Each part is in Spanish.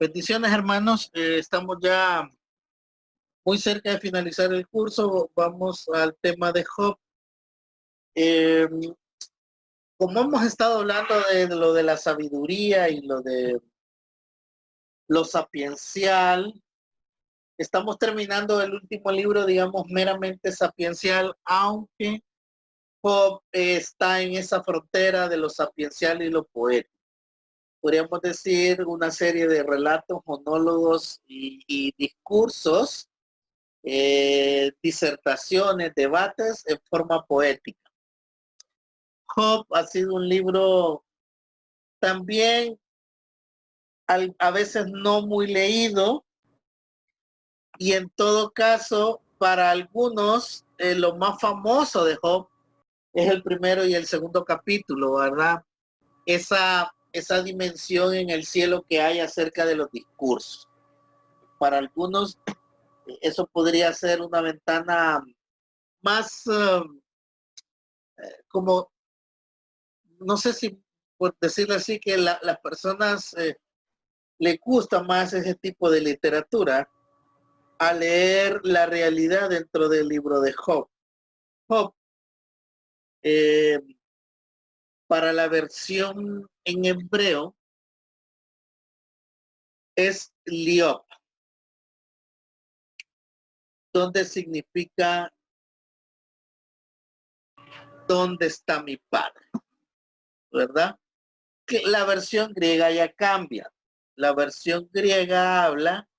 Bendiciones, hermanos. Estamos ya muy cerca de finalizar el curso. Vamos al tema de Job. Eh, Como hemos estado hablando de lo de la sabiduría y lo de lo sapiencial, estamos terminando el último libro, digamos, meramente sapiencial, aunque Job está en esa frontera de lo sapiencial y lo poético. Podríamos decir una serie de relatos, monólogos y discursos, disertaciones, debates en forma poética. Job ha sido un libro también a veces no muy leído, y en todo caso para algunos lo más famoso de Job es el primero y el segundo capítulo, ¿verdad? Esa dimensión en el cielo que hay acerca de los discursos. Para algunos eso podría ser una ventana más como, no sé si por decirlo así, que las personas le gusta más ese tipo de literatura a leer la realidad dentro del libro de Job. Job, eh, para la versión en hebreo, es Liop, donde significa ¿dónde está mi padre? ¿Verdad? Que la versión griega ya cambia. La versión griega habla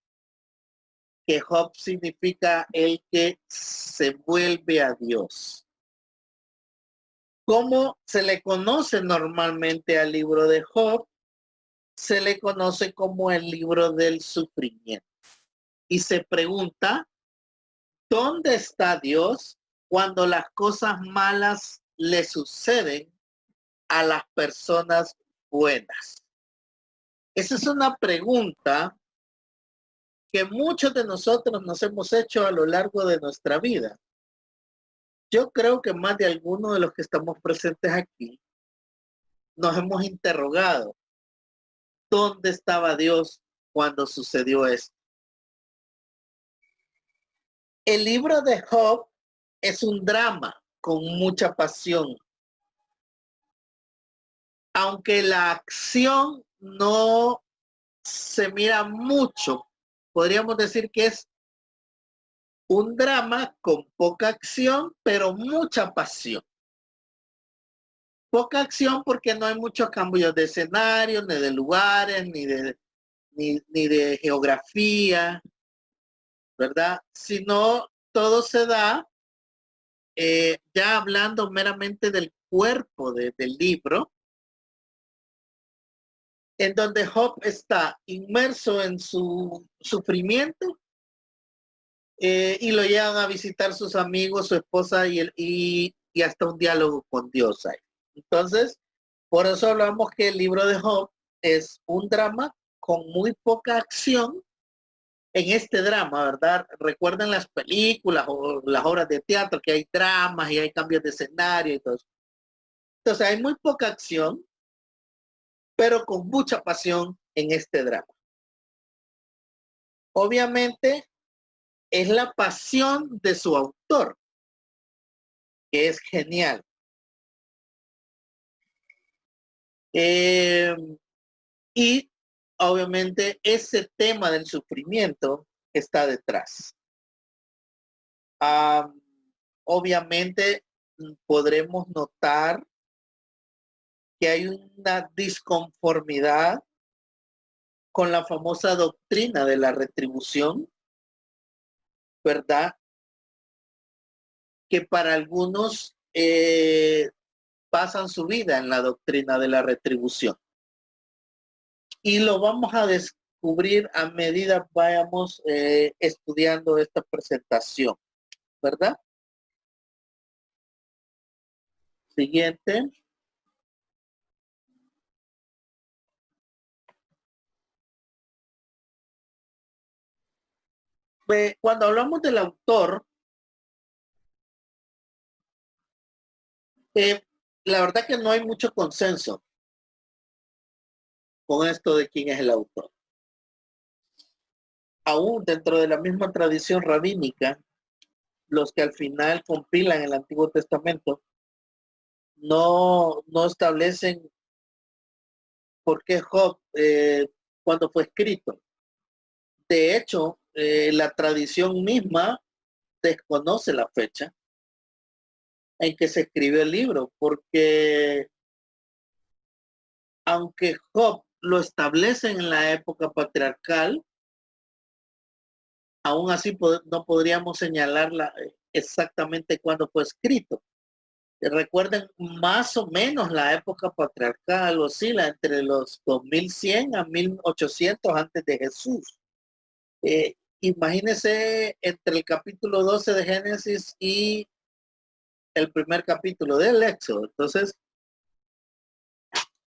que Job significa el que se vuelve a Dios. ¿Cómo se le conoce normalmente al libro de Job? Se le conoce como el libro del sufrimiento. Y se pregunta, ¿dónde está Dios cuando las cosas malas le suceden a las personas buenas? Esa es una pregunta que muchos de nosotros nos hemos hecho a lo largo de nuestra vida. Yo creo que más de algunos de los que estamos presentes aquí nos hemos interrogado, ¿dónde estaba Dios cuando sucedió esto? El libro de Job es un drama con mucha pasión. Aunque la acción no se mira mucho, podríamos decir que es un drama con poca acción, pero mucha pasión. Poca acción porque no hay muchos cambios de escenario, ni de lugares, ni de geografía, ¿verdad? Sino todo se da, ya hablando meramente del cuerpo del libro, en donde Job está inmerso en su sufrimiento, y lo llevan a visitar sus amigos, su esposa y hasta un diálogo con Dios hay. Entonces, por eso hablamos que el libro de Job es un drama con muy poca acción. En este drama, ¿verdad? Recuerden las películas o las obras de teatro que hay dramas y hay cambios de escenario y todo eso. Entonces hay muy poca acción, pero con mucha pasión en este drama. Obviamente es la pasión de su autor, que es genial. Y obviamente ese tema del sufrimiento está detrás. Obviamente podremos notar que hay una disconformidad con la famosa doctrina de la retribución, ¿verdad? Que para algunos pasan su vida en la doctrina de la retribución. Y lo vamos a descubrir a medida vayamos estudiando esta presentación, ¿verdad? Siguiente. Cuando hablamos del autor, la verdad que no hay mucho consenso con esto de quién es el autor. aún dentro de la misma tradición rabínica, los que al final compilan el Antiguo Testamento no establecen por qué Job, cuando fue escrito. De hecho, la tradición misma desconoce la fecha en que se escribió el libro, porque aunque Job lo establecen en la época patriarcal, aún así no podríamos señalarla exactamente cuándo fue escrito. Recuerden, más o menos la época patriarcal oscila entre los 2100 a 1800 antes de Jesús. Imagínense entre el capítulo 12 de Génesis y el primer capítulo del Éxodo. Entonces,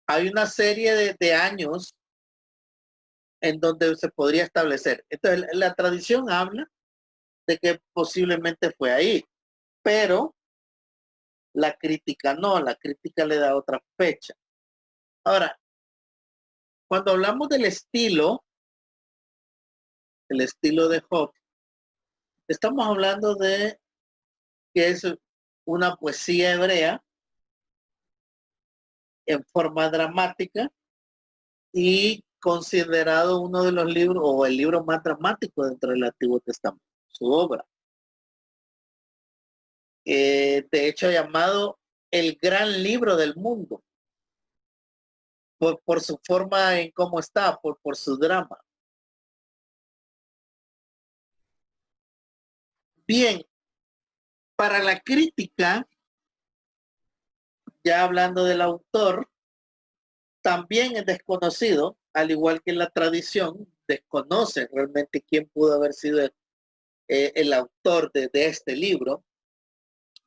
hay una serie de años en donde se podría establecer. Entonces, la tradición habla de que posiblemente fue ahí, pero la crítica no, la crítica le da otra fecha. Ahora, cuando hablamos del estilo, el estilo de Job, estamos hablando de que es una poesía hebrea en forma dramática y considerado uno de los libros o el libro más dramático dentro del Antiguo Testamento, su obra. De hecho, llamado el gran libro del mundo, por su forma en cómo está, por su drama. Bien, para la crítica, ya hablando del autor, también es desconocido, al igual que la tradición, desconoce realmente quién pudo haber sido el autor de este libro,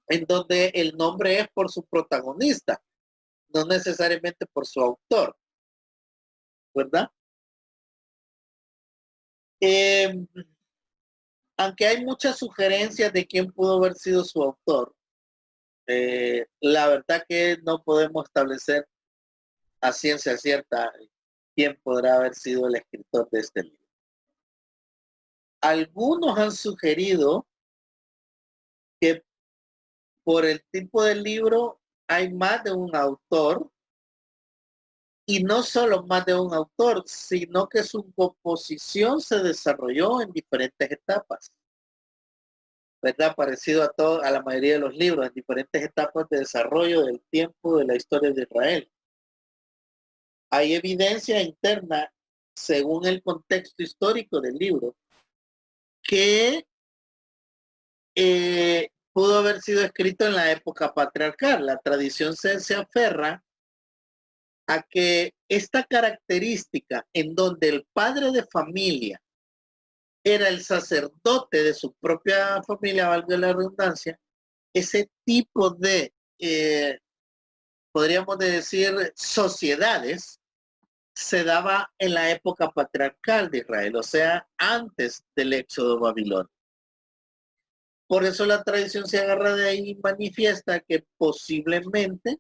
en donde el nombre es por su protagonista, no necesariamente por su autor, ¿verdad? Aunque hay muchas sugerencias de quién pudo haber sido su autor, la verdad que no podemos establecer a ciencia cierta quién podrá haber sido el escritor de este libro. Algunos han sugerido que por el tipo de libro hay más de un autor, y no solo más de un autor, sino que su composición se desarrolló en diferentes etapas, ¿verdad? Parecido a la mayoría de los libros, en diferentes etapas de desarrollo del tiempo de la historia de Israel. Hay evidencia interna, según el contexto histórico del libro, que pudo haber sido escrito en la época patriarcal. La tradición se aferra a que esta característica en donde el padre de familia era el sacerdote de su propia familia, valga la redundancia, ese tipo de, podríamos decir, sociedades, se daba en la época patriarcal de Israel, o sea, antes del éxodo babilónico. Por eso la tradición se agarra de ahí y manifiesta que posiblemente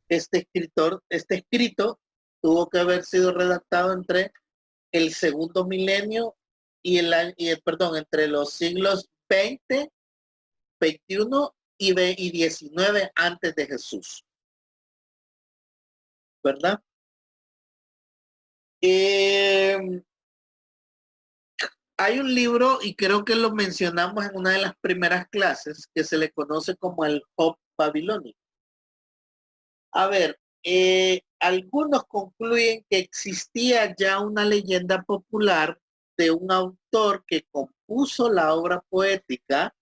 este escrito tuvo que haber sido redactado entre el segundo milenio entre los siglos 20, 21 y 19 antes de Jesús, ¿verdad? Hay un libro, y creo que lo mencionamos en una de las primeras clases, que se le conoce como el Job babilónico. A ver, algunos concluyen que existía ya una leyenda popular de un autor que compuso la obra poética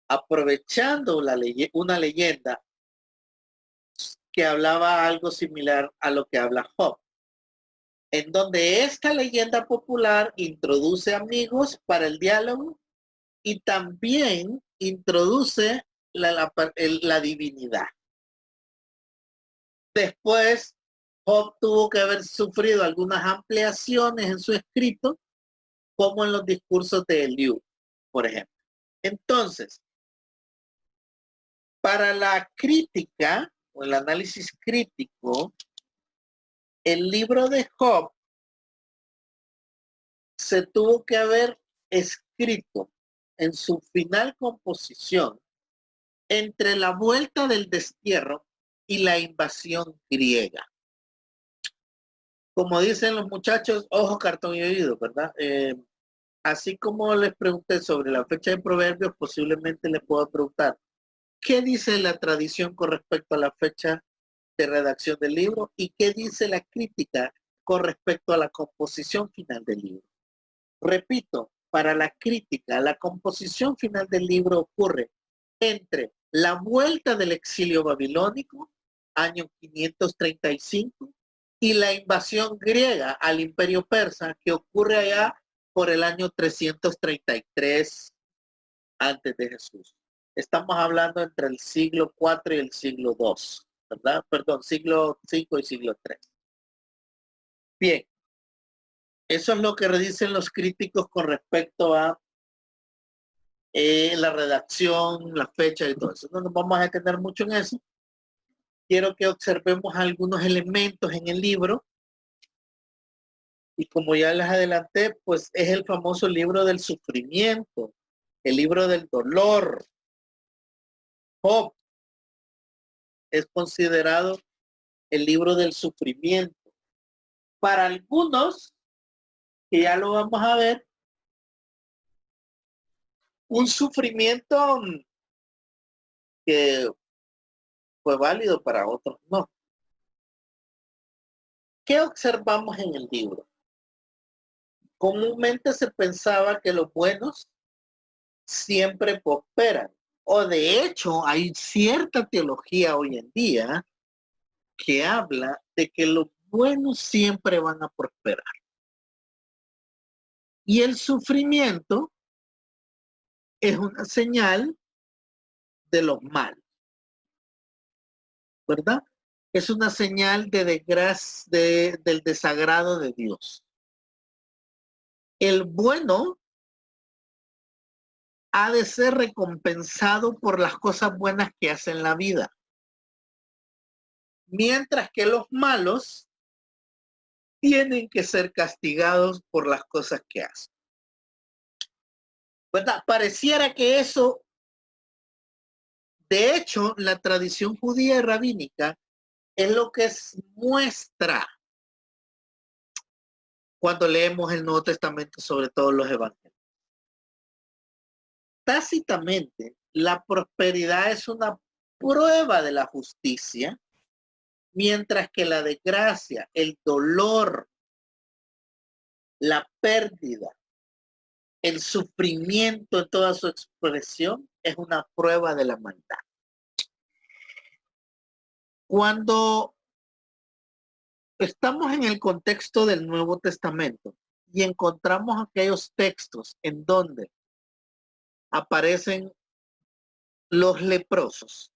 aprovechando una leyenda que hablaba algo similar a lo que habla Job, en donde esta leyenda popular introduce amigos para el diálogo y también introduce la divinidad. Después, Job tuvo que haber sufrido algunas ampliaciones en su escrito, como en los discursos de Eliú, por ejemplo. Entonces, para la crítica o el análisis crítico, el libro de Job se tuvo que haber escrito en su final composición entre la vuelta del destierro y la invasión griega. Como dicen los muchachos, ojo, cartón y oído, ¿verdad? Así como les pregunté sobre la fecha de Proverbios, posiblemente les puedo preguntar, ¿qué dice la tradición con respecto a la fecha de redacción del libro y qué dice la crítica con respecto a la composición final del libro? Repito, para la crítica, la composición final del libro ocurre entre la vuelta del exilio babilónico, año 535, y la invasión griega al imperio persa, que ocurre allá por el año 333 antes de Jesús. Estamos hablando entre el siglo IV y el siglo II, ¿verdad? Perdón, siglo V y siglo III. Bien, eso es lo que dicen los críticos con respecto a la redacción, la fecha y todo eso. No nos vamos a detener mucho en eso. Quiero que observemos algunos elementos en el libro. Y como ya les adelanté, pues es el famoso libro del sufrimiento, el libro del dolor. Job es considerado el libro del sufrimiento. Para algunos, que ya lo vamos a ver, un sufrimiento que fue válido, para otros no. ¿Qué observamos en el libro? Comúnmente se pensaba que los buenos siempre prosperan. O de hecho, hay cierta teología hoy en día que habla de que los buenos siempre van a prosperar. Y el sufrimiento es una señal de los malos, ¿verdad? Es una señal de desgracia, del desagrado de Dios. El bueno ha de ser recompensado por las cosas buenas que hace en la vida. Mientras que los malos tienen que ser castigados por las cosas que hacen. ¿Verdad? Pareciera que eso, de hecho, la tradición judía y rabínica es lo que muestra cuando leemos el Nuevo Testamento, sobre todo los evangelios. Tácitamente, la prosperidad es una prueba de la justicia, mientras que la desgracia, el dolor, la pérdida, el sufrimiento en toda su expresión es una prueba de la maldad. Cuando estamos en el contexto del Nuevo Testamento y encontramos aquellos textos en donde aparecen los leprosos,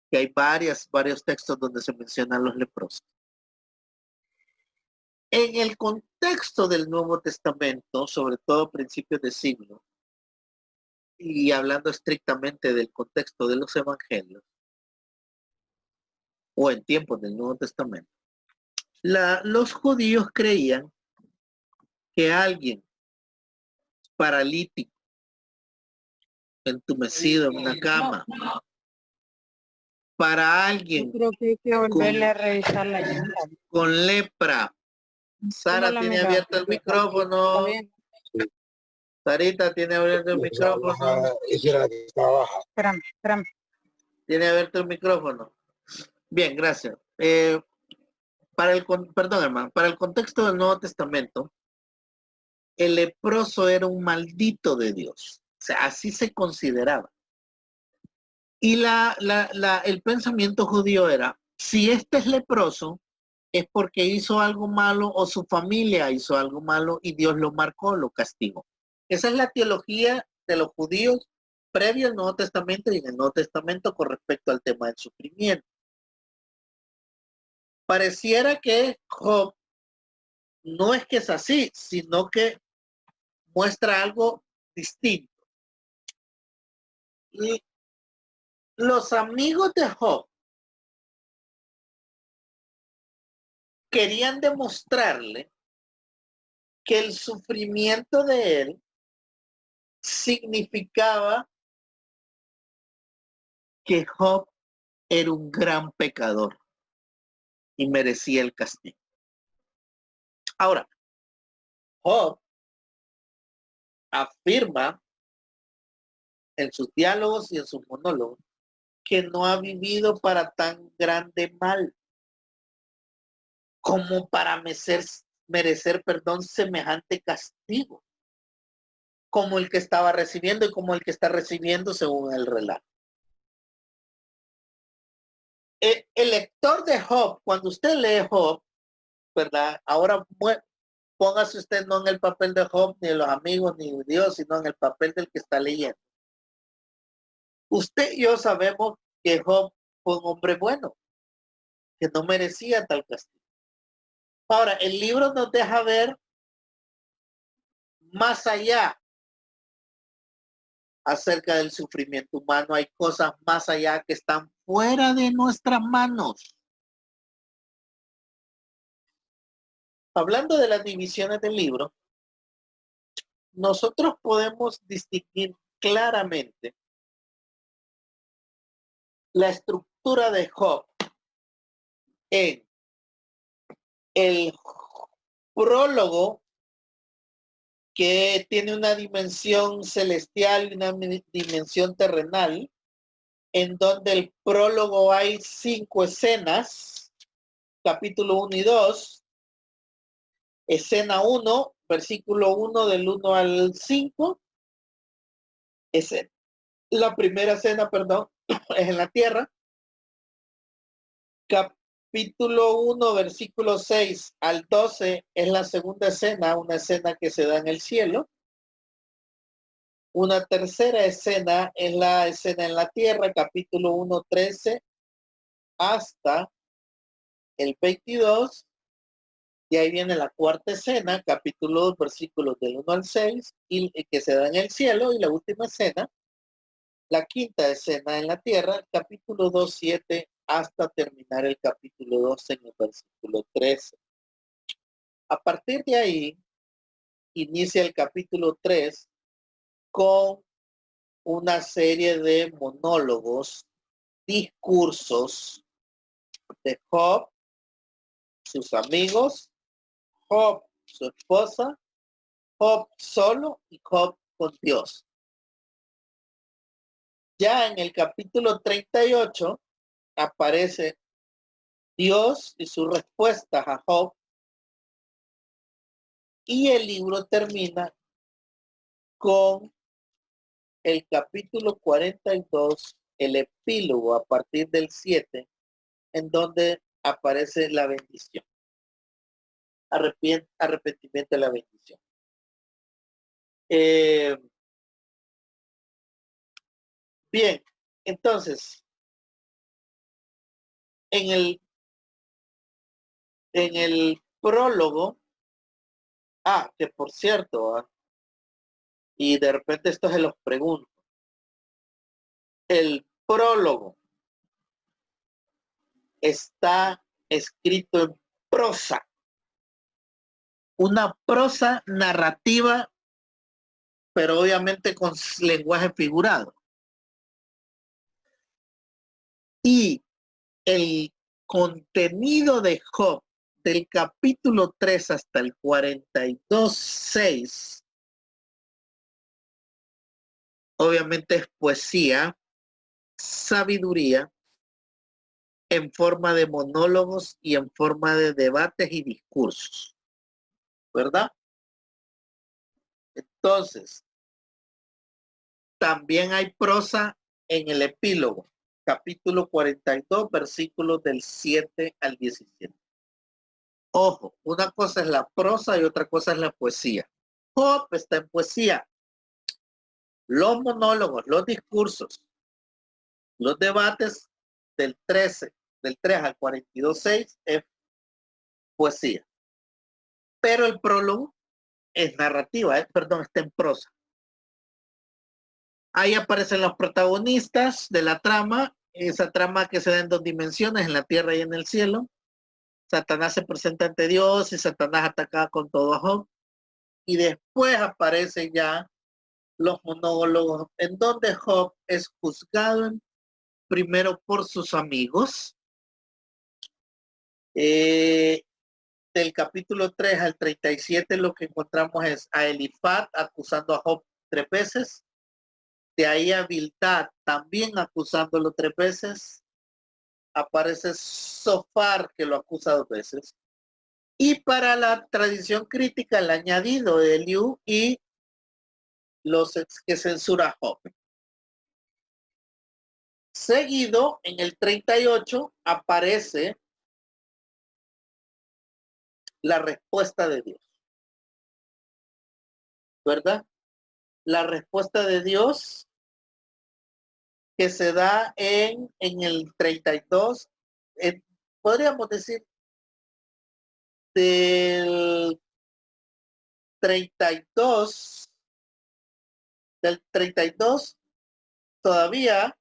que hay varios textos donde se mencionan los leprosos. En el contexto del Nuevo Testamento, sobre todo a principios de siglo, y hablando estrictamente del contexto de los evangelios, o en tiempos del Nuevo Testamento, los judíos creían que alguien paralítico, entumecido en una cama, para alguien creo que hay que volverle a revisar la llanta. Con lepra. Sara tiene abierto el micrófono. Sarita tiene abierto el micrófono. Esa era la que estaba baja. Espérame. Tiene abierto el micrófono. Bien, gracias. Perdón, hermano, para el contexto del Nuevo Testamento, el leproso era un maldito de Dios. O sea, así se consideraba. Y el pensamiento judío era, si este es leproso, es porque hizo algo malo o su familia hizo algo malo y Dios lo marcó, lo castigó. Esa es la teología de los judíos previo al Nuevo Testamento y en el Nuevo Testamento con respecto al tema del sufrimiento. Pareciera que Job no es que es así, sino que muestra algo distinto. Y los amigos de Job querían demostrarle que el sufrimiento de él significaba que Job era un gran pecador y merecía el castigo. Ahora, Job afirma en sus diálogos y en sus monólogos que no ha vivido para tan grande mal como para merecer semejante castigo, como el que estaba recibiendo y como el que está recibiendo según el relato. El lector de Job, cuando usted lee Job, ¿verdad? Ahora póngase usted no en el papel de Job, ni de los amigos, ni de Dios, sino en el papel del que está leyendo. Usted y yo sabemos que Job fue un hombre bueno, que no merecía tal castigo. Ahora, el libro nos deja ver más allá acerca del sufrimiento humano. Hay cosas más allá que están fuera de nuestras manos. Hablando de las divisiones del libro, nosotros podemos distinguir claramente la estructura de Job en el prólogo, que tiene una dimensión celestial y una dimensión terrenal, en donde el prólogo hay 5 escenas, capítulo 1 y 2, escena 1, versículo 1 del 1 al 5, la primera escena, perdón, es en la tierra, capítulo 1, versículo 6 al 12 es la segunda escena, una escena que se da en el cielo. Una tercera escena es la escena en la tierra, capítulo 1, 13 hasta el 22. Y ahí viene la cuarta escena, capítulo 2, versículos del 1 al 6, y que se da en el cielo. Y la última escena, la quinta escena en la tierra, capítulo 2, 7 hasta terminar el capítulo 2 en el versículo 13. A partir de ahí, inicia el capítulo 3 con una serie de monólogos, discursos de Job, sus amigos, Job, su esposa, Job solo y Job con Dios. Ya en el capítulo 38 aparece Dios y sus respuestas a Job, y el libro termina con el capítulo 42, el epílogo a partir del 7, en donde aparece la bendición. Arrepentimiento de la bendición. Bien, entonces, en el prólogo, que por cierto, y de repente esto se los pregunto, el prólogo está escrito en prosa, una prosa narrativa, pero obviamente con lenguaje figurado. Y el contenido de Job del capítulo 3 hasta el 42, 6, obviamente es poesía, sabiduría, en forma de monólogos y en forma de debates y discursos, ¿verdad? Entonces, también hay prosa en el epílogo, capítulo 42, versículos del 7 al 17. Ojo, una cosa es la prosa y otra cosa es la poesía. Job está en poesía. Los monólogos, los discursos, los debates del 3 al 42, 6 es poesía. Pero el prólogo es narrativa, está en prosa. Ahí aparecen los protagonistas de la trama, esa trama que se da en 2 dimensiones, en la tierra y en el cielo. Satanás se presenta ante Dios y Satanás ataca con todo a Job. y después aparecen ya los monólogos en donde Job es juzgado primero por sus amigos. Del capítulo 3 al 37 lo que encontramos es a Elifaz acusando a Job 3 veces. De ahí a Bildad también acusándolo 3 veces. Aparece Sofar que lo acusa 2 veces. Y para la tradición crítica el añadido de Eliú y los que censura Job. Seguido, en el 38 aparece la respuesta de Dios. ¿Verdad? La respuesta de Dios que se da en el 32, podríamos decir del 32, del 32 todavía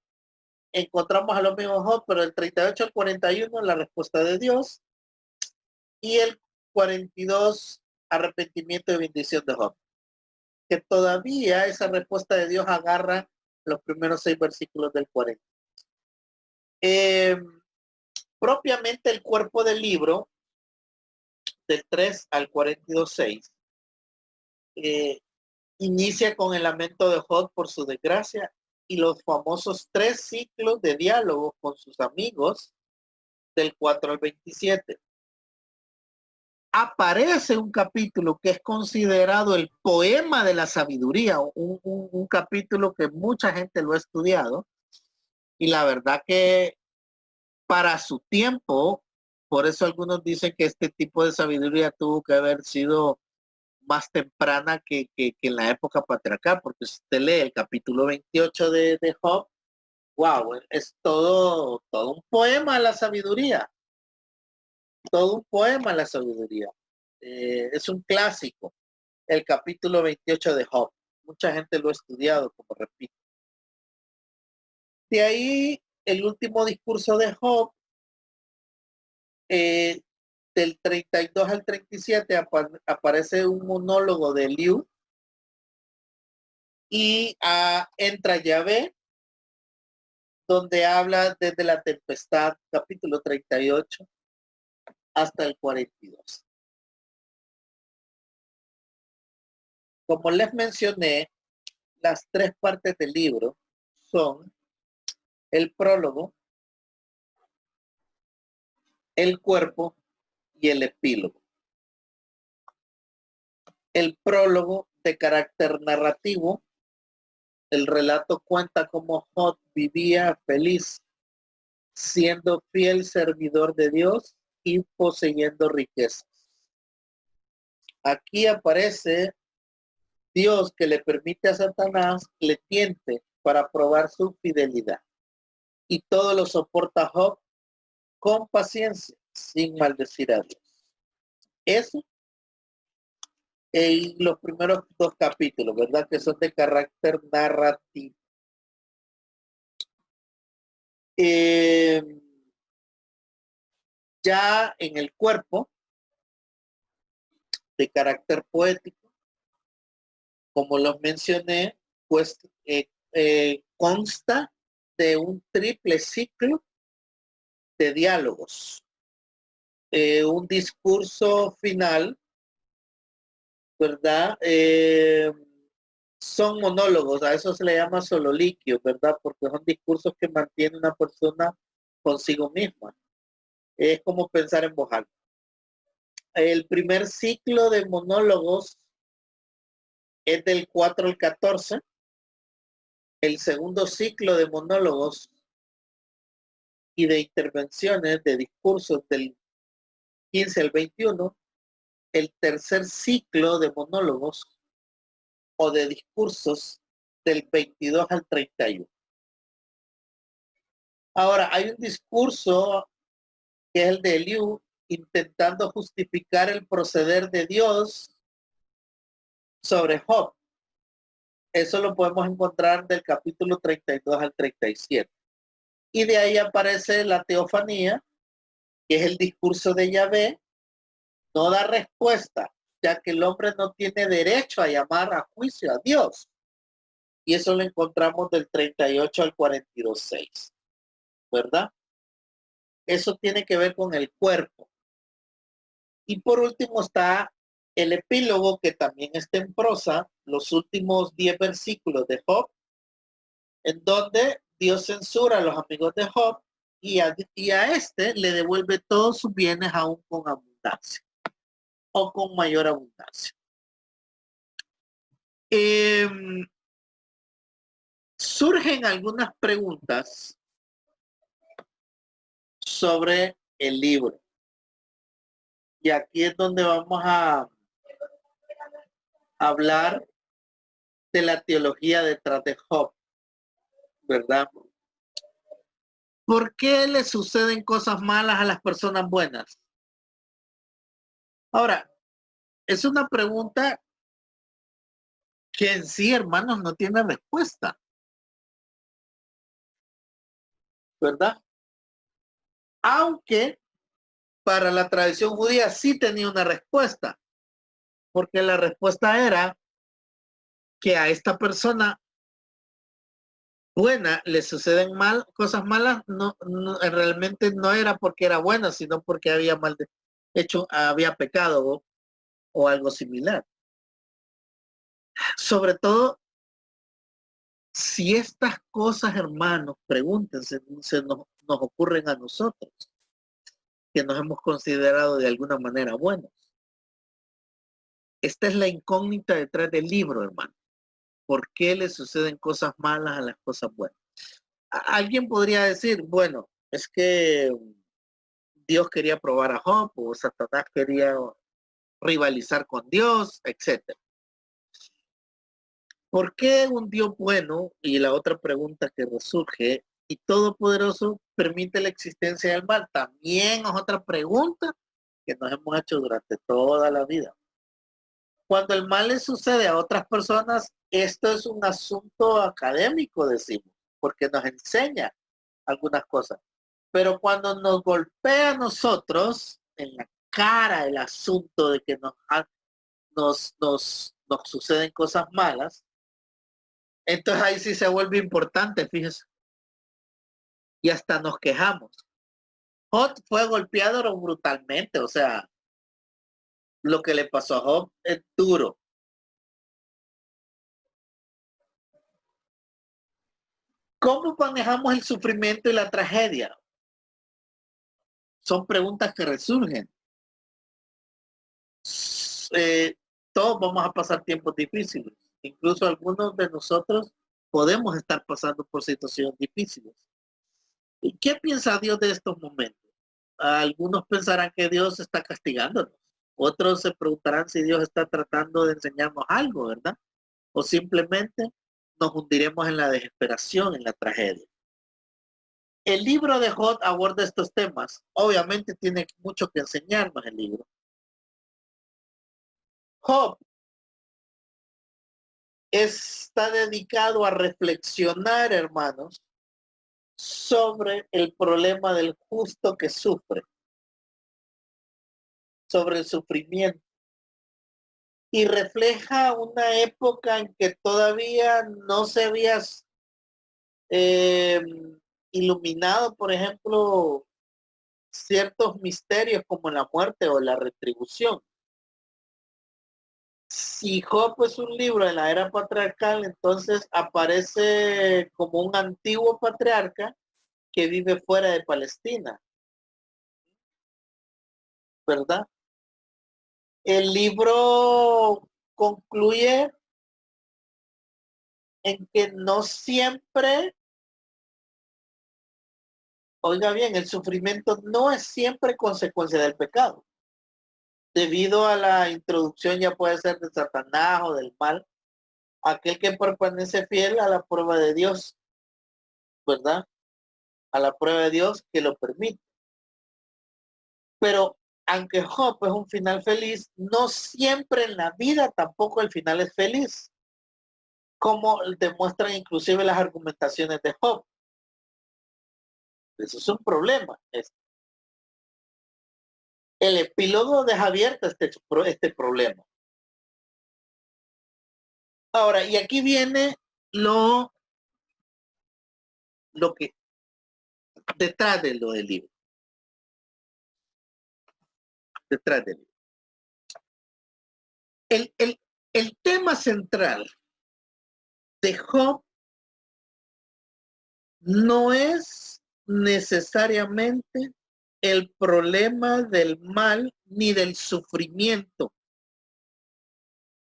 encontramos a los mismos Job, pero el 38 al 41 la respuesta de Dios y el 42 arrepentimiento y bendición de Job. Que todavía esa respuesta de Dios agarra los primeros 6 versículos del 40. Propiamente el cuerpo del libro, del 3 al 42.6, inicia con el lamento de Job por su desgracia y los famosos 3 ciclos de diálogo con sus amigos del 4 al 27. Aparece un capítulo que es considerado el poema de la sabiduría, un capítulo que mucha gente lo ha estudiado y la verdad que para su tiempo, por eso algunos dicen que este tipo de sabiduría tuvo que haber sido más temprana que en la época patriarcal, porque si usted lee el capítulo 28 de Job, wow, es todo un poema a la sabiduría, todo un poema a la sabiduría. Es un clásico, el capítulo 28 de Job. Mucha gente lo ha estudiado, como repito. De ahí, el último discurso de Job, del 32 al 37 aparece un monólogo de Eliú y entra Yahvé, donde habla desde la tempestad, capítulo 38 hasta el 42. Como les mencioné, las 3 partes del libro son el prólogo, el cuerpo y el epílogo. El prólogo de carácter narrativo, el relato cuenta cómo Job vivía feliz, siendo fiel servidor de Dios y poseyendo riquezas. Aquí aparece Dios que le permite a Satanás le tiente para probar su fidelidad. Y todo lo soporta Job con paciencia, sin maldecir a Dios. Eso en los primeros 2 capítulos, ¿verdad? Que son de carácter narrativo. Ya en el cuerpo, de carácter poético, como los mencioné, pues consta de un triple ciclo de diálogos. Un discurso final, ¿verdad? Son monólogos, a eso se le llama sololiquio, ¿verdad? Porque son discursos que mantiene una persona consigo misma. Es como pensar en voz alta. El primer ciclo de monólogos es del 4 al 14. El segundo ciclo de monólogos y de intervenciones, de discursos del 15 al 21. El tercer ciclo de monólogos o de discursos del 22 al 31. Ahora, hay un discurso que es el de Eliú, intentando justificar el proceder de Dios sobre Job. Eso lo podemos encontrar del capítulo 32 al 37. Y de ahí aparece la teofanía, que es el discurso de Yahvé. No da respuesta, ya que el hombre no tiene derecho a llamar a juicio a Dios. Y eso lo encontramos del 38 al 42:6, ¿verdad? Eso tiene que ver con el cuerpo. Y por último está el epílogo, que también está en prosa, los últimos 10 versículos de Job, en donde Dios censura a los amigos de Job y a este le devuelve todos sus bienes aún con abundancia o con mayor abundancia. Surgen algunas preguntas sobre el libro. Y aquí es donde vamos a hablar de la teología detrás de Job, ¿verdad? ¿Por qué le suceden cosas malas a las personas buenas? Ahora, es una pregunta que en sí, hermanos, no tiene respuesta, ¿verdad? Aunque para la tradición judía sí tenía una respuesta, porque la respuesta era que a esta persona buena le suceden cosas malas, realmente no era porque era buena, sino porque había había pecado o algo similar. Sobre todo, si estas cosas, hermanos, pregúntense, nos ocurren a nosotros, que nos hemos considerado de alguna manera buenos. Esta es la incógnita detrás del libro, hermano. ¿Por qué le suceden cosas malas a las cosas buenas? Alguien podría decir, bueno, es que Dios quería probar a Job, o Satanás quería rivalizar con Dios, etcétera. ¿Por qué un Dios bueno? Y la otra pregunta que resurge, y todopoderoso, permite la existencia del mal? También es otra pregunta que nos hemos hecho durante toda la vida. Cuando el mal le sucede a otras personas, esto es un asunto académico, decimos, porque nos enseña algunas cosas. Pero cuando nos golpea a nosotros en la cara el asunto de que nos suceden cosas malas, entonces ahí sí se vuelve importante, fíjese. Y hasta nos quejamos. Job fue golpeado brutalmente, o sea, lo que le pasó a Job es duro. ¿Cómo manejamos el sufrimiento y la tragedia? Son preguntas que resurgen. Todos vamos a pasar tiempos difíciles. Incluso algunos de nosotros podemos estar pasando por situaciones difíciles. ¿Y qué piensa Dios de estos momentos? Algunos pensarán que Dios está castigándonos. Otros se preguntarán si Dios está tratando de enseñarnos algo, ¿verdad? O simplemente nos hundiremos en la desesperación, en la tragedia. El libro de Job aborda estos temas. Obviamente tiene mucho que enseñarnos el libro. Job está dedicado a reflexionar, hermanos, sobre el problema del justo que sufre, sobre el sufrimiento. Y refleja una época en que todavía no se había iluminado, por ejemplo, ciertos misterios como la muerte o la retribución. Si Job es un libro de la era patriarcal, entonces aparece como un antiguo patriarca que vive fuera de Palestina, ¿verdad? El libro concluye en que no siempre, oiga bien, el sufrimiento no es siempre consecuencia del pecado. Debido a la introducción, ya puede ser de Satanás o del mal, aquel que permanece fiel a la prueba de Dios, ¿verdad? A la prueba de Dios que lo permite. Pero aunque Job es un final feliz, no siempre en la vida tampoco el final es feliz, como demuestran inclusive las argumentaciones de Job. Eso es un problema. El epílogo deja abierto este problema. Ahora, y aquí viene lo que detrás de lo del libro. Detrás del libro. El tema central de Job no es necesariamente el problema del mal ni del sufrimiento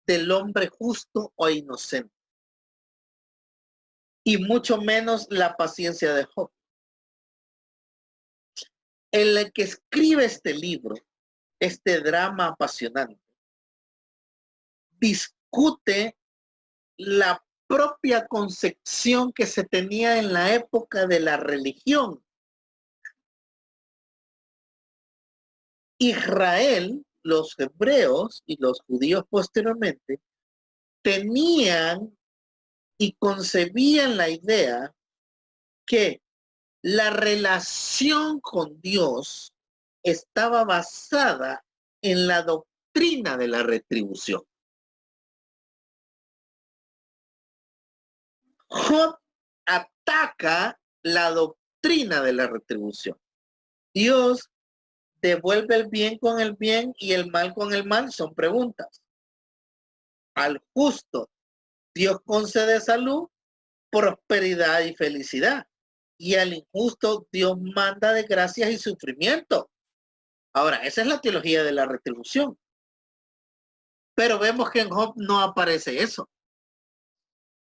del hombre justo o inocente, y mucho menos la paciencia de Job. El que escribe este libro, este drama apasionante, discute la propia concepción que se tenía en la época de la religión. Israel, los hebreos y los judíos posteriormente, tenían y concebían la idea que la relación con Dios estaba basada en la doctrina de la retribución. Job ataca la doctrina de la retribución. Dios devuelve el bien con el bien y el mal con el mal, son preguntas. Al justo, Dios concede salud, prosperidad y felicidad. Y al injusto, Dios manda desgracias y sufrimiento. Ahora, esa es la teología de la retribución. Pero vemos que en Job no aparece eso.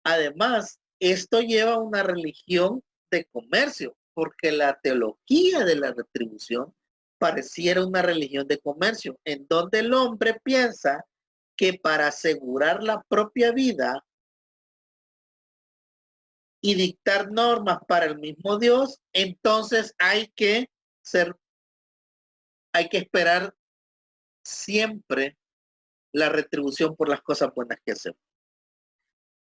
Además, esto lleva a una religión de comercio, porque la teología de la retribución pareciera una religión de comercio, en donde el hombre piensa que para asegurar la propia vida y dictar normas para el mismo Dios, entonces hay que esperar siempre la retribución por las cosas buenas que hacemos.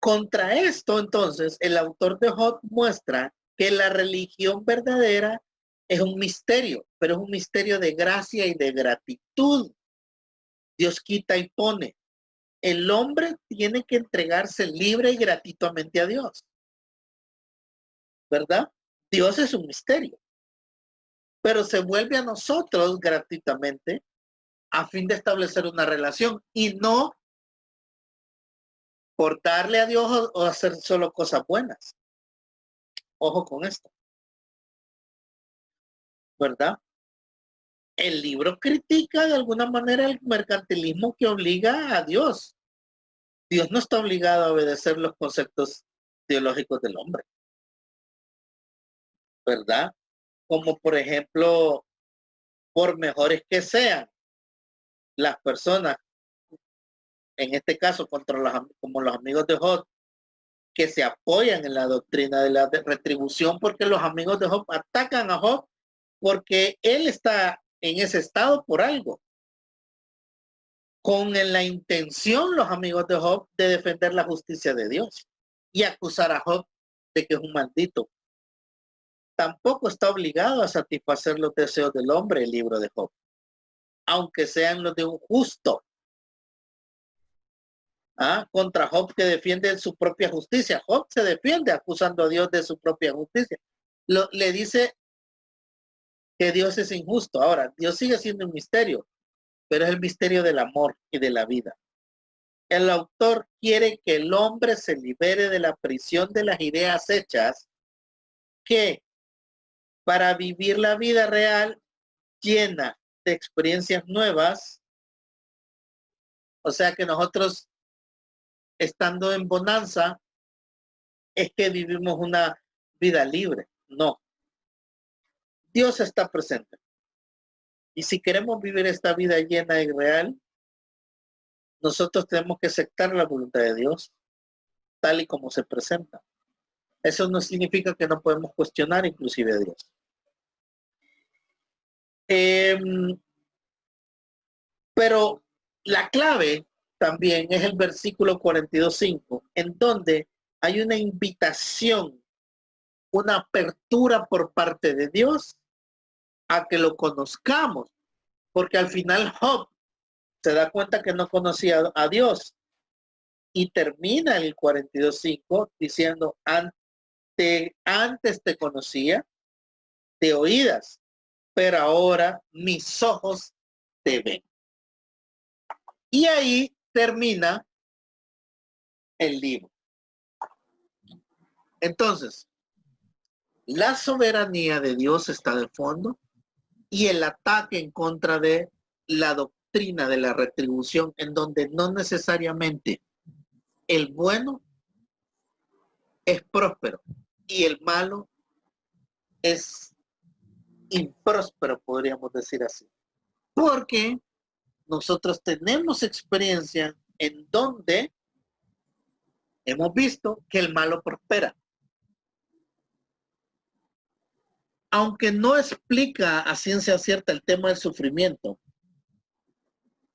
Contra esto, entonces, el autor de Job muestra que la religión verdadera es un misterio, pero es un misterio de gracia y de gratitud. Dios quita y pone. El hombre tiene que entregarse libre y gratuitamente a Dios, ¿verdad? Dios es un misterio, pero se vuelve a nosotros gratuitamente a fin de establecer una relación y no por darle a Dios o hacer solo cosas buenas. Ojo con esto, ¿verdad? El libro critica de alguna manera el mercantilismo que obliga a Dios. Dios no está obligado a obedecer los conceptos teológicos del hombre, ¿verdad? Como por ejemplo, por mejores que sean las personas, en este caso como los amigos de Job, que se apoyan en la doctrina de la retribución, porque los amigos de Job atacan a Job porque él está en ese estado por algo, con la intención los amigos de Job de defender la justicia de Dios y acusar a Job de que es un maldito. Tampoco está obligado a satisfacer los deseos del hombre el libro de Job, aunque sean los de un justo. Contra Job, que defiende su propia justicia. Job se defiende acusando a Dios de su propia justicia. Le dice que Dios es injusto. Ahora, Dios sigue siendo un misterio, pero es el misterio del amor y de la vida. El autor quiere que el hombre se libere de la prisión de las ideas hechas, que para vivir la vida real llena de experiencias nuevas, o sea que nosotros estando en bonanza es que vivimos una vida libre. No, Dios está presente. Y si queremos vivir esta vida llena y real, nosotros tenemos que aceptar la voluntad de Dios tal y como se presenta. Eso no significa que no podemos cuestionar inclusive a Dios. Pero la clave también es el versículo 42:5, en donde hay una invitación, una apertura por parte de Dios a que lo conozcamos, porque al final Job se da cuenta que no conocía a Dios Y termina el 42.5 diciendo, antes te conocía de oídas, pero ahora mis ojos te ven. Y ahí termina el libro. Entonces, la soberanía de Dios está de fondo y el ataque en contra de la doctrina de la retribución, en donde no necesariamente el bueno es próspero y el malo es impróspero, podríamos decir así. Porque nosotros tenemos experiencia en donde hemos visto que el malo prospera. Aunque no explica a ciencia cierta el tema del sufrimiento,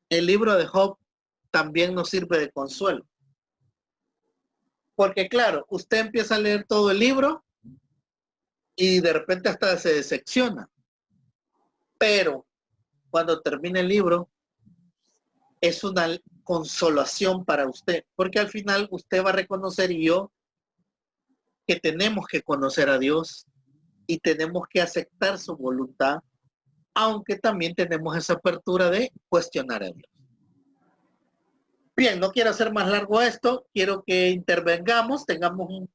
el libro de Job también nos sirve de consuelo. Porque claro, usted empieza a leer todo el libro y de repente hasta se decepciona. Pero cuando termine el libro, es una consolación para usted. Porque al final usted va a reconocer, y yo, que tenemos que conocer a Dios y tenemos que aceptar su voluntad, aunque también tenemos esa apertura de cuestionar a Dios. Bien, no quiero hacer más largo esto, quiero que intervengamos, tengamos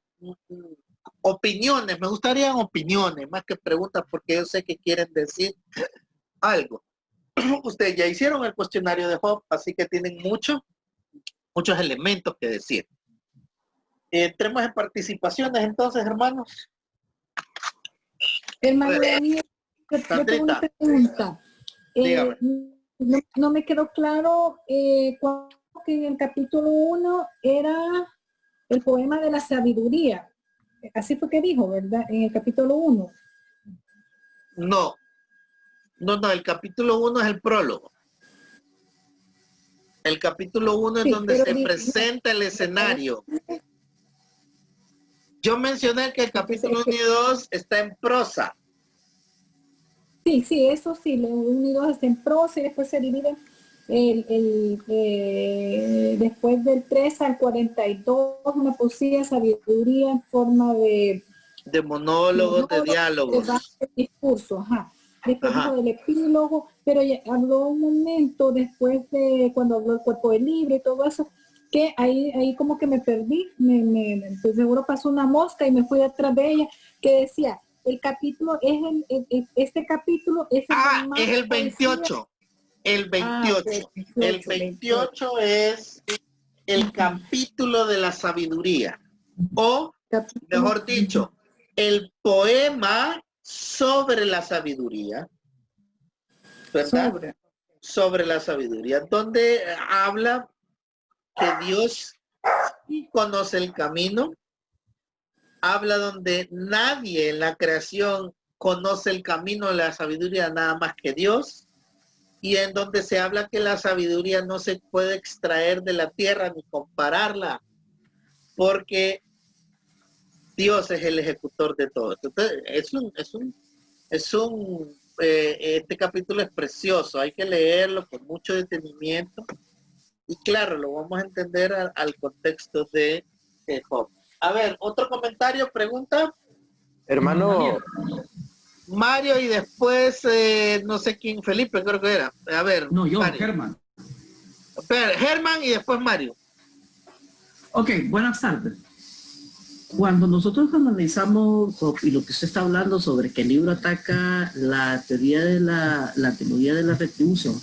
opiniones, me gustarían opiniones, más que preguntas, porque yo sé que quieren decir algo. Ustedes ya hicieron el cuestionario de Job, así que tienen muchos elementos que decir. Entremos en participaciones entonces, hermanos. Hermano Daniel, yo tengo una pregunta. No me quedó claro cuando que en el capítulo 1 era el poema de la sabiduría. Así fue que dijo, ¿verdad? En el capítulo 1. No, el capítulo 1 es el prólogo. El capítulo 1 es donde se presenta el escenario. Yo mencioné que el capítulo 1 y 2 está en prosa. Sí, eso sí, los 1 y 2 está en prosa y después se dividen después del 3 al 42, una poesía, sabiduría en forma de monólogos, de diálogos. De discurso, ajá. Después dijo del epílogo, pero ya habló un momento después de cuando habló el cuerpo del libro y todo eso, que ahí como que me perdí, pues seguro pasó una mosca y me fui detrás de ella, que decía, el capítulo es este capítulo es el es el 28. El 28. El 28 es el capítulo de la sabiduría. O, mejor dicho, el poema sobre la sabiduría. ¿Verdad? Sobre la sabiduría. Donde habla que Dios conoce el camino. Habla donde nadie en la creación conoce el camino de la sabiduría nada más que Dios. Y en donde se habla que la sabiduría no se puede extraer de la tierra ni compararla, porque Dios es el ejecutor de todo. Entonces, este capítulo es precioso, hay que leerlo con mucho detenimiento y claro, lo vamos a entender al contexto de Job. A ver, otro comentario, pregunta. Hermano Mario y después no sé quién, Felipe creo que era. A ver. No, yo, Mario. Germán. Germán y después Mario. Ok, buenas tardes. Cuando nosotros analizamos y lo que usted está hablando sobre que el libro ataca la teoría de la teoría de la retribución,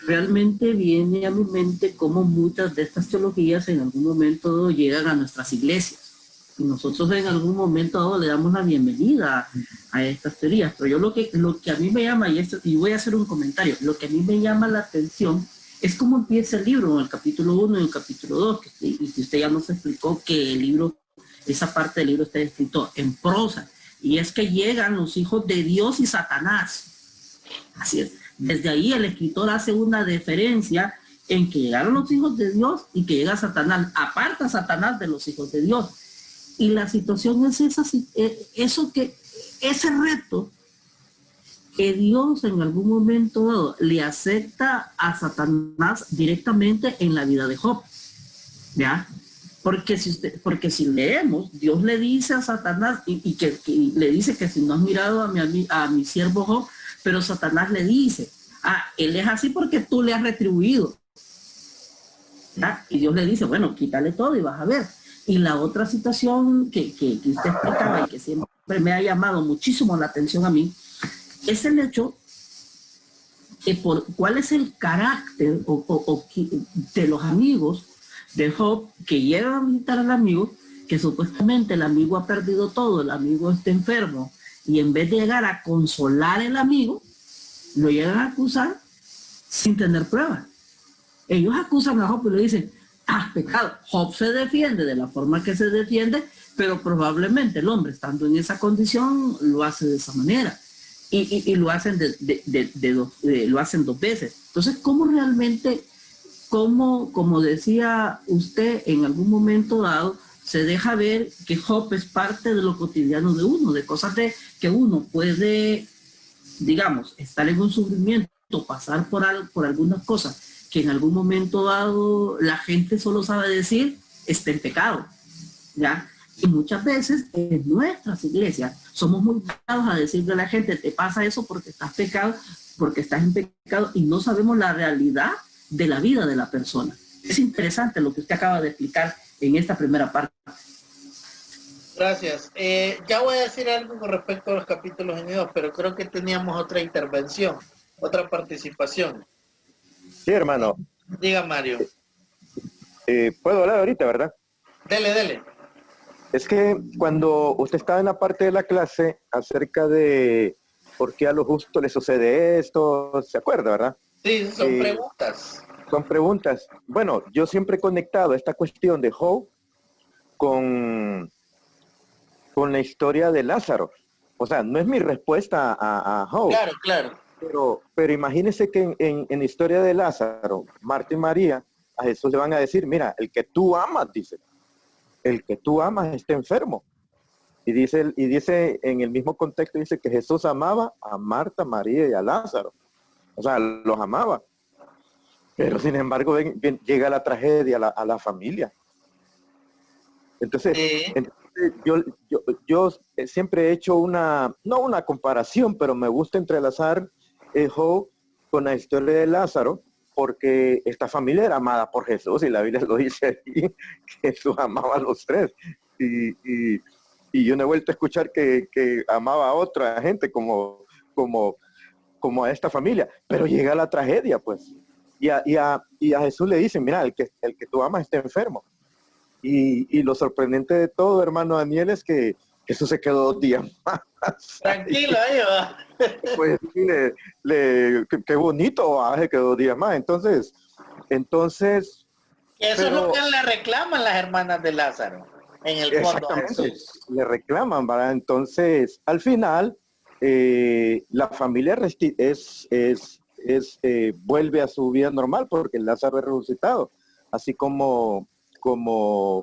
realmente viene a mi mente cómo muchas de estas teologías en algún momento llegan a nuestras iglesias. Y nosotros en algún momento dado le damos la bienvenida a estas teorías. Pero yo lo que a mí me llama, y voy a hacer un comentario, lo que a mí me llama la atención es cómo empieza el libro, en el capítulo 1 y el capítulo 2, y que usted ya nos explicó que el libro, esa parte del libro está escrito en prosa. Y es que llegan los hijos de Dios y Satanás. Así es. Desde ahí el escritor hace una diferencia en que llegaron los hijos de Dios y que llega Satanás. Aparta a Satanás de los hijos de Dios. Y la situación es esa, ese reto que Dios en algún momento dado le acepta a Satanás directamente en la vida de Job. ¿ya? Porque si leemos, Dios le dice a Satanás, y le dice que si no has mirado a mi siervo Job, pero Satanás le dice, él es así porque tú le has retribuido. ¿Ya? Y Dios le dice, bueno, quítale todo y vas a ver. Y la otra situación que usted explicaba y que siempre me ha llamado muchísimo la atención a mí, es el hecho de cuál es el carácter de los amigos de Job que llegan a visitar al amigo, que supuestamente el amigo ha perdido todo, el amigo está enfermo, y en vez de llegar a consolar al amigo, lo llegan a acusar sin tener pruebas. Ellos acusan a Job y le dicen, has pecado. Job se defiende de la forma que se defiende, pero probablemente el hombre, estando en esa condición, lo hace de esa manera. Y lo hacen lo hacen 2 veces. Entonces, ¿cómo realmente, como decía usted, en algún momento dado, se deja ver que Job es parte de lo cotidiano de uno, de cosas que uno puede, digamos, estar en un sufrimiento, pasar por algunas cosas que en algún momento dado la gente solo sabe decir, está en pecado, ¿ya? Y muchas veces en nuestras iglesias somos muy dados a decirle a la gente, te pasa eso porque estás en pecado, y no sabemos la realidad de la vida de la persona. Es interesante lo que usted acaba de explicar en esta primera parte. Gracias. Ya voy a decir algo con respecto a los capítulos unidos, pero creo que teníamos otra intervención, otra participación. Sí, hermano. Diga, Mario. Puedo hablar ahorita, ¿verdad? Dele. Es que cuando usted estaba en la parte de la clase acerca de por qué a los justos les sucede esto, ¿se acuerda, verdad? Sí, son preguntas. Son preguntas. Bueno, yo siempre he conectado esta cuestión de Job con la historia de Lázaro. O sea, no es mi respuesta a Job. Claro. Pero imagínese que en la historia de Lázaro, Marta y María, a Jesús le van a decir, mira, el que tú amas, dice, el que tú amas está enfermo. Y dice en el mismo contexto, dice que Jesús amaba a Marta, María y a Lázaro. O sea, los amaba. Pero sin embargo, llega la tragedia a la familia. Entonces, yo siempre he hecho no una comparación, pero me gusta entrelazar Job con la historia de Lázaro, porque esta familia era amada por Jesús, y la Biblia lo dice ahí, que Jesús amaba a los 3. Y yo no he vuelto a escuchar que amaba a otra gente como a esta familia. Pero llega la tragedia, pues. Y a Jesús le dicen, mira, el que tú amas está enfermo. Y lo sorprendente de todo, hermano Daniel, es que Jesús se quedó 2 días más. Tranquilo, ahí va. Pues qué bonito, se quedó 2 días más. Entonces. Eso es lo que le reclaman las hermanas de Lázaro, en el fondo. Exactamente, le reclaman, ¿verdad? Entonces, al final, la familia vuelve a su vida normal porque Lázaro es resucitado. Así como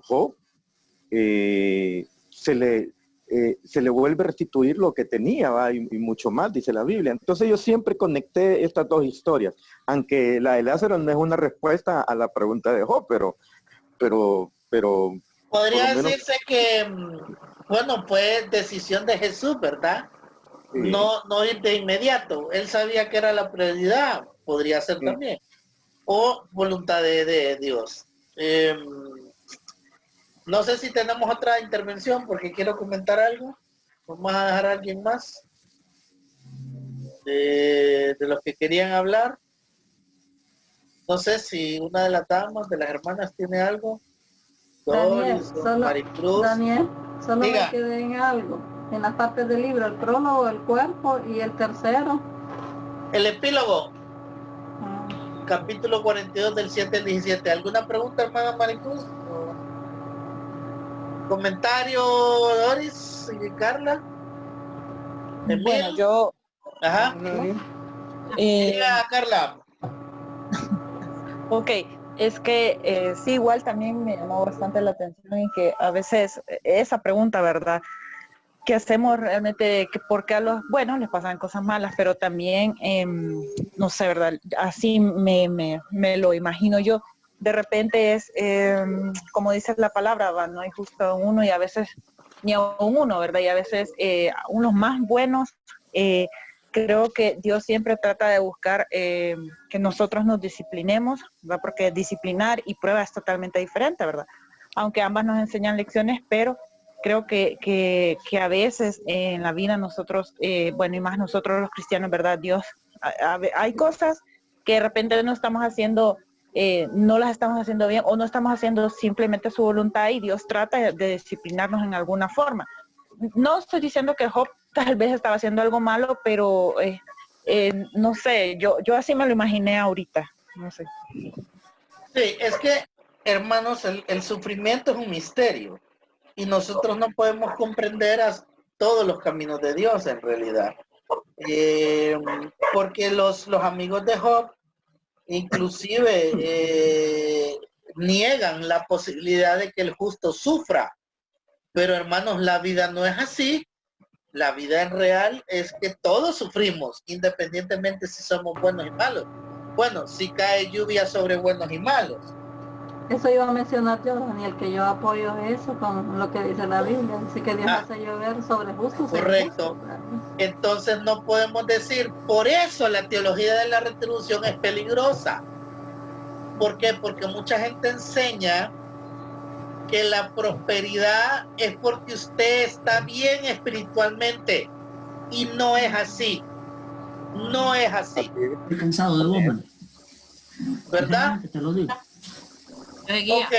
Job, se le vuelve a restituir lo que tenía, ¿va? Y mucho más, dice la Biblia. Entonces yo siempre conecté estas 2 historias, aunque la de Lázaro no es una respuesta a la pregunta de Job, pero podría decirse que, bueno, fue decisión de Jesús, ¿verdad? Sí. No ir de inmediato. Él sabía que era la prioridad, podría ser también. O voluntad de Dios. No sé si tenemos otra intervención porque quiero comentar algo. Vamos a dejar a alguien más de los que querían hablar. No sé si una de las damas, de las hermanas, tiene algo. Daniel, Maricruz. Solo me quedé en algo. En las partes del libro, el prólogo, el cuerpo y el tercero. El epílogo. Capítulo 42 del 7 al 17. ¿Alguna pregunta, hermana Maricruz? ¿Comentario, Doris y Carla? Bueno, yo... Ajá. Diga, Carla. Ok, es que sí, igual también me llamó bastante la atención en que a veces esa pregunta, ¿verdad? ¿Qué hacemos realmente? Porque a los buenos les pasan cosas malas, pero también, no sé, ¿verdad? Así me lo imagino yo, de repente es, como dice la palabra, ¿va? No hay justo uno y a veces ni a un uno, ¿verdad? Y a veces unos más buenos, creo que Dios siempre trata de buscar que nosotros nos disciplinemos, ¿verdad? Porque disciplinar y prueba es totalmente diferente, ¿verdad? Aunque ambas nos enseñan lecciones, pero creo que a veces en la vida nosotros, bueno, y más nosotros los cristianos, ¿verdad? Dios, hay cosas que de repente no estamos haciendo, no las estamos haciendo bien o no estamos haciendo simplemente su voluntad y Dios trata de disciplinarnos en alguna forma. No estoy diciendo que Job tal vez estaba haciendo algo malo, pero no sé, yo así me lo imaginé ahorita, no sé. Sí, es que, hermanos, el sufrimiento es un misterio y nosotros no podemos comprender todos los caminos de Dios en realidad. Porque los amigos de Job inclusive niegan la posibilidad de que el justo sufra. Pero hermanos, la vida no es así. La vida en real es que todos sufrimos, independientemente si somos buenos y malos. Bueno, si cae lluvia sobre buenos y malos. Eso iba a mencionar yo, Daniel, que yo apoyo eso con lo que dice la Biblia. Dice que Dios hace llover sobre justos. Correcto. Entonces no podemos decir, por eso la teología de la retribución es peligrosa. ¿Por qué? Porque mucha gente enseña que la prosperidad es porque usted está bien espiritualmente y no es así. No es así. Estoy cansado de Woman. ¿Verdad? Te lo digo. Ok,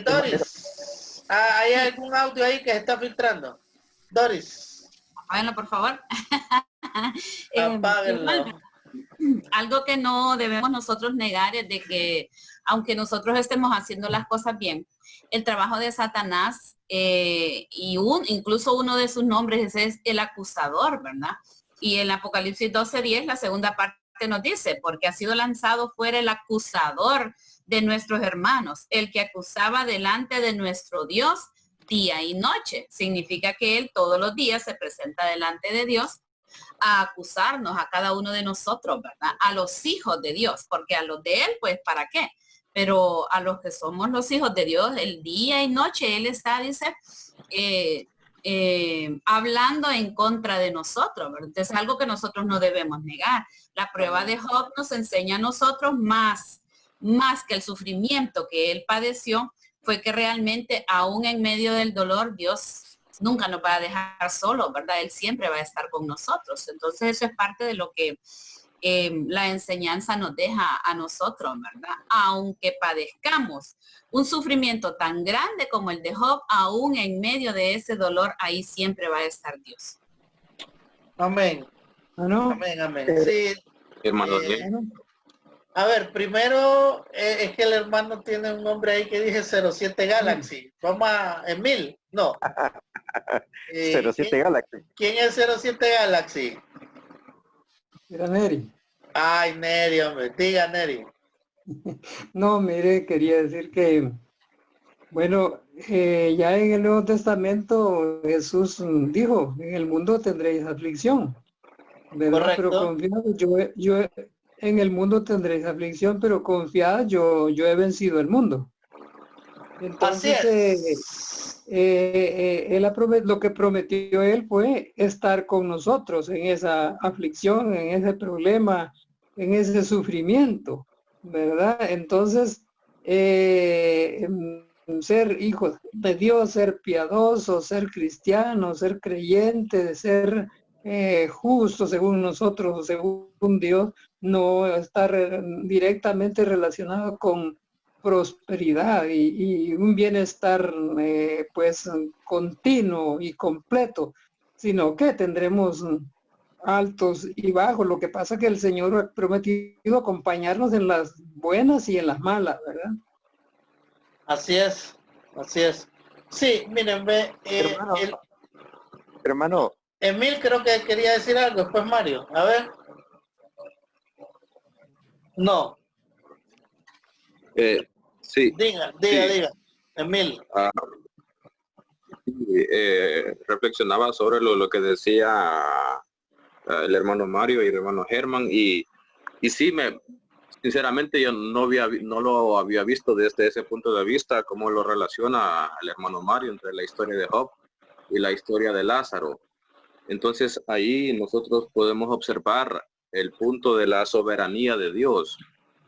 Doris, ¿hay algún audio ahí que se está filtrando? Doris. Apáguenlo, por favor. Apáguenlo. Algo que no debemos nosotros negar es de que, aunque nosotros estemos haciendo las cosas bien, el trabajo de Satanás incluso uno de sus nombres es el acusador, ¿verdad? Y en Apocalipsis 12:10, la segunda parte nos dice, porque ha sido lanzado fuera el acusador de nuestros hermanos, el que acusaba delante de nuestro Dios día y noche. Significa que él todos los días se presenta delante de Dios a acusarnos a cada uno de nosotros, ¿verdad? A los hijos de Dios, porque a los de él, pues, ¿para qué? Pero a los que somos los hijos de Dios, el día y noche, él está, dice, hablando en contra de nosotros, ¿verdad? Entonces, es algo que nosotros no debemos negar. La prueba de Job nos enseña a nosotros más que el sufrimiento que él padeció, fue que realmente aún en medio del dolor, Dios nunca nos va a dejar solos, ¿verdad? Él siempre va a estar con nosotros. Entonces eso es parte de lo que la enseñanza nos deja a nosotros, ¿verdad? Aunque padezcamos un sufrimiento tan grande como el de Job, aún en medio de ese dolor, ahí siempre va a estar Dios. Amén. ¿No? Amén, amén. Sí. Hermano, A ver, primero es que el hermano tiene un nombre ahí que dije 07 Galaxy. Vamos a Emil. No. 07 Galaxy. ¿Quién es 07 Galaxy? Era Neri. Ay, Neri, hombre. Diga, Neri. No, mire, quería decir que, bueno, ya en el Nuevo Testamento Jesús dijo, en el mundo tendréis aflicción, ¿verdad? Correcto. Pero confiad, yo en el mundo tendréis aflicción, pero confiad, yo he vencido el mundo. Entonces, lo que prometió él fue estar con nosotros en esa aflicción, en ese problema, en ese sufrimiento, ¿verdad? Entonces, ser hijos de Dios, ser piadoso, ser cristiano, ser creyente, ser justo según nosotros, según Dios, no está directamente relacionado con prosperidad y un bienestar pues continuo y completo, sino que tendremos altos y bajos. Lo que pasa es que el Señor ha prometido acompañarnos en las buenas y en las malas, ¿verdad? Así es, así es. Sí, miren, ve, Hermano, Emil creo que quería decir algo, después Mario. A ver. No. Sí. Diga. Emil. Reflexionaba sobre lo que decía el hermano Mario y el hermano Germán y sí sinceramente yo no lo había visto desde ese punto de vista, cómo lo relaciona el hermano Mario entre la historia de Job y la historia de Lázaro. Entonces ahí nosotros podemos observar el punto de la soberanía de Dios.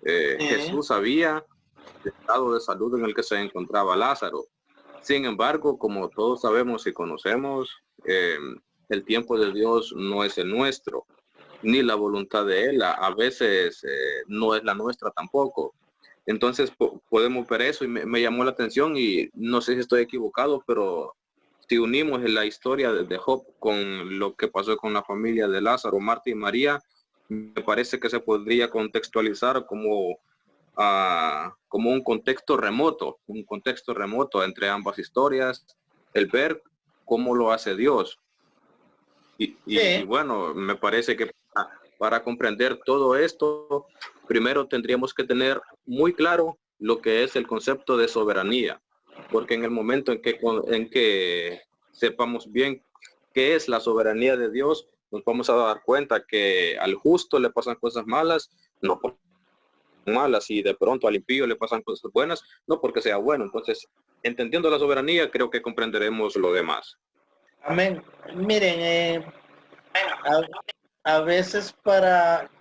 Jesús sabía el estado de salud en el que se encontraba Lázaro. Sin embargo, como todos sabemos y conocemos, el tiempo de Dios no es el nuestro, ni la voluntad de Él. A veces no es la nuestra tampoco. Entonces podemos ver eso y me llamó la atención y no sé si estoy equivocado, pero si unimos la historia de Job con lo que pasó con la familia de Lázaro, Marta y María, me parece que se podría contextualizar como un contexto remoto entre ambas historias, el ver cómo lo hace Dios. Y bueno, me parece que para comprender todo esto, primero tendríamos que tener muy claro lo que es el concepto de soberanía, porque en el momento en que sepamos bien qué es la soberanía de Dios, nos vamos a dar cuenta que al justo le pasan cosas malas, no malas, y de pronto al impío le pasan cosas buenas, no porque sea bueno. Entonces, entendiendo la soberanía, creo que comprenderemos lo demás. Amén. Miren, a veces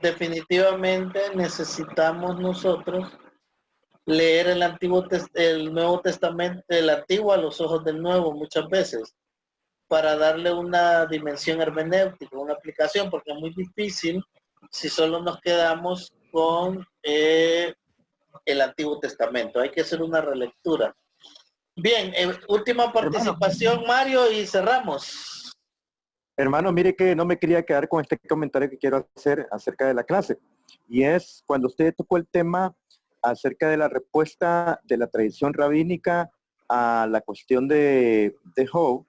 definitivamente necesitamos nosotros leer el Nuevo Testamento, el Antiguo a los ojos del Nuevo muchas veces, para darle una dimensión hermenéutica, una aplicación, porque es muy difícil si solo nos quedamos con el Antiguo Testamento. Hay que hacer una relectura. Bien, última participación, Mario, y cerramos. Hermano, mire que no me quería quedar con este comentario que quiero hacer acerca de la clase. Y es cuando usted tocó el tema acerca de la respuesta de la tradición rabínica a la cuestión de Job,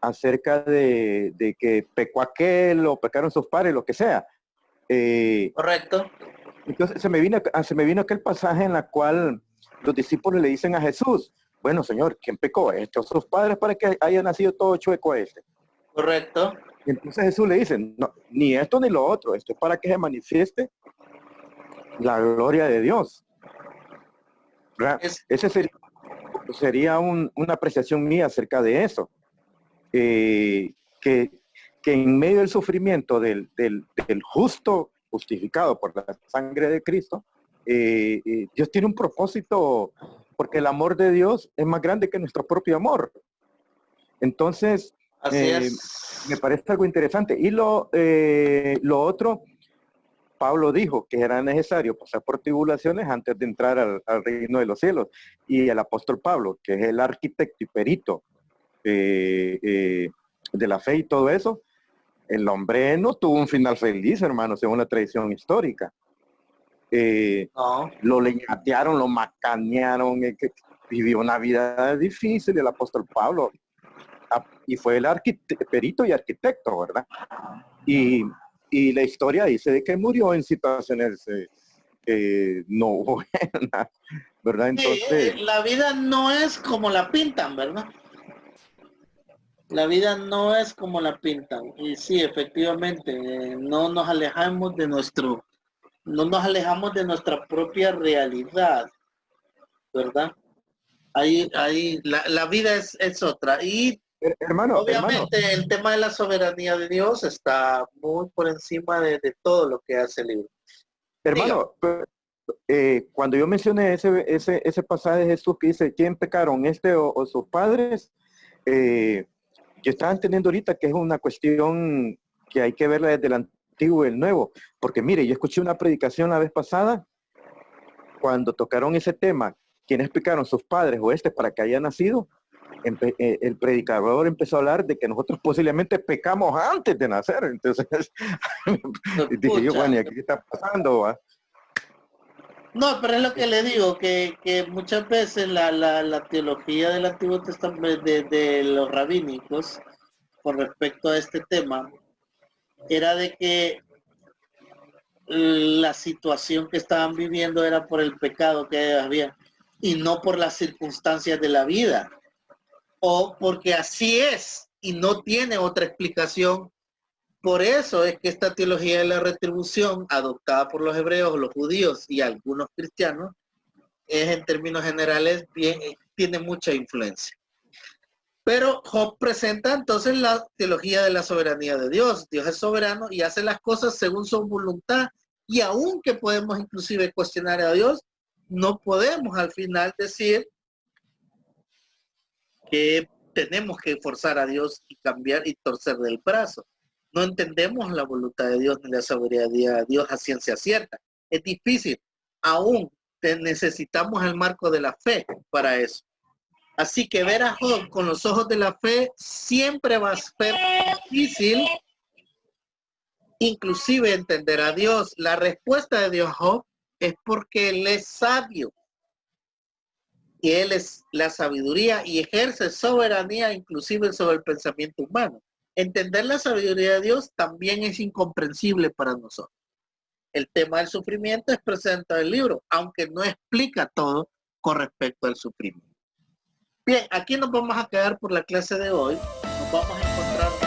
acerca de que pecó aquel o pecaron sus padres, lo que sea. Correcto. Entonces se me vino aquel pasaje en la cual los discípulos le dicen a Jesús, bueno, Señor, ¿quién pecó? ¿Estos sus padres para que haya nacido todo chueco este? Correcto. Y entonces Jesús le dice, no, ni esto ni lo otro, esto es para que se manifieste la gloria de Dios. Ese sería una apreciación mía acerca de eso. Que en medio del sufrimiento del justo justificado por la sangre de Cristo, Dios tiene un propósito, porque el amor de Dios es más grande que nuestro propio amor. Entonces, me parece algo interesante. Y lo otro, Pablo dijo que era necesario pasar por tribulaciones antes de entrar al reino de los cielos. Y el apóstol Pablo, que es el arquitecto y perito de la fe y todo eso, el hombre no tuvo un final feliz, hermano, según la tradición histórica. Lo leñatearon, lo macanearon, vivió una vida difícil el apóstol Pablo, y fue el perito y arquitecto, ¿verdad? Y la historia dice de que murió en situaciones no buenas, ¿verdad? Entonces, sí, la vida no es como la pintan, ¿verdad? La vida no es como la pintan. Y sí, efectivamente, no nos alejamos de nuestra propia realidad, ¿verdad? Ahí la vida es otra. Y obviamente el tema de la soberanía de Dios está muy por encima de todo lo que hace el libro. Hermano, cuando yo mencioné ese pasaje de Jesús que dice, ¿quién pecaron, este o sus padres? Yo estaba entendiendo ahorita que es una cuestión que hay que verla desde el Antiguo y el Nuevo, porque mire, yo escuché una predicación la vez pasada cuando tocaron ese tema, ¿quiénes pecaron, sus padres o para que haya nacido? El predicador empezó a hablar de que nosotros posiblemente pecamos antes de nacer. Entonces dije yo, bueno, ¿y aquí qué está pasando? ¿Va? No, pero es lo que le digo, que muchas veces la teología del Antiguo Testamento de los rabínicos con respecto a este tema era de que la situación que estaban viviendo era por el pecado que había y no por las circunstancias de la vida, o porque así es y no tiene otra explicación por eso es que esta teología de la retribución, adoptada por los hebreos, los judíos y algunos cristianos, es en términos generales tiene mucha influencia. Pero Job presenta entonces la teología de la soberanía de Dios. Dios es soberano y hace las cosas según su voluntad. Y aunque podemos inclusive cuestionar a Dios, no podemos al final decir que tenemos que forzar a Dios y cambiar y torcer del brazo. No entendemos la voluntad de Dios ni la soberanía de Dios a ciencia cierta. Es difícil. Aún necesitamos el marco de la fe para eso. Así que ver a Job con los ojos de la fe siempre va a ser difícil, inclusive entender a Dios. La respuesta de Dios a Job es porque Él es sabio. Y Él es la sabiduría y ejerce soberanía inclusive sobre el pensamiento humano. Entender la sabiduría de Dios también es incomprensible para nosotros. El tema del sufrimiento es presente en el libro, aunque no explica todo con respecto al sufrimiento. Bien, aquí nos vamos a quedar por la clase de hoy. Nos vamos a encontrar